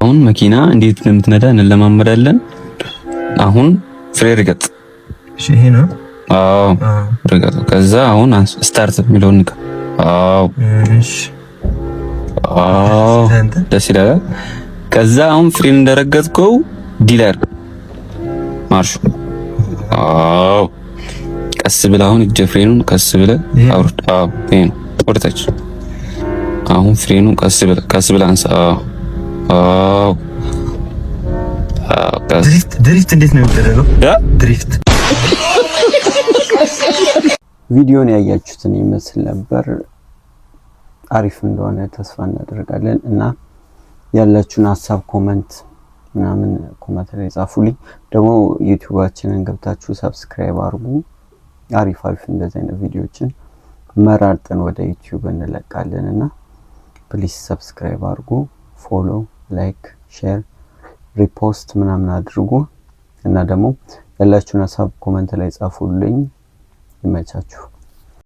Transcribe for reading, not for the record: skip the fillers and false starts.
አሁን መኪና እንዴት እንደምትነዳ እንለማመዳለን። አሁን ፍሬ ርገጥ። እሺ ይሄ ነው። አዎ ርገጥ። ከዛ አሁን ስታርት የሚለውን ንካ። አዎ እሺ። አዎ ደስ ይላል። ከዛ አሁን ፍሬን እንደረገጥከው ዲለር ማርሽ። አዎ ቀስ ብለህ አሁን እጅ ፍሬኑን ቀስ ብለህ አውርድ። አዎ ይሄ ነው ወደታች። አሁን ፍሬኑን ቀስ ብለህ አንሳ። አዎ ድሪፍት እንዴት ነው የሚደረገው? ድሪፍት ቪዲዮን ያያችሁትን ይመስል ነበር። አሪፍ እንደሆነ ተስፋ እናደርጋለን እና ያላችሁን ሐሳብ ኮሜንት ምናምን ኮሜንት ላይ ጻፉልኝ። ደግሞ ዩቲዩባችንን ገብታችሁ ሰብስክራይብ አድርጉ። አሪፍ እንደዚህ አይነት ቪዲዮችን መራርጠን ወደ ዩቲዩብ እንለቃለንና ፕሊዝ ሰብስክራይብ አድርጉ፣ ፎሎ፣ ላይክ፣ ሼር፣ ሪፖስት ምናምን አድርጉ እና ደግሞ ያላችሁን ሐሳብ ኮሜንት ላይ ጻፉልኝ። ይመቻችሁ።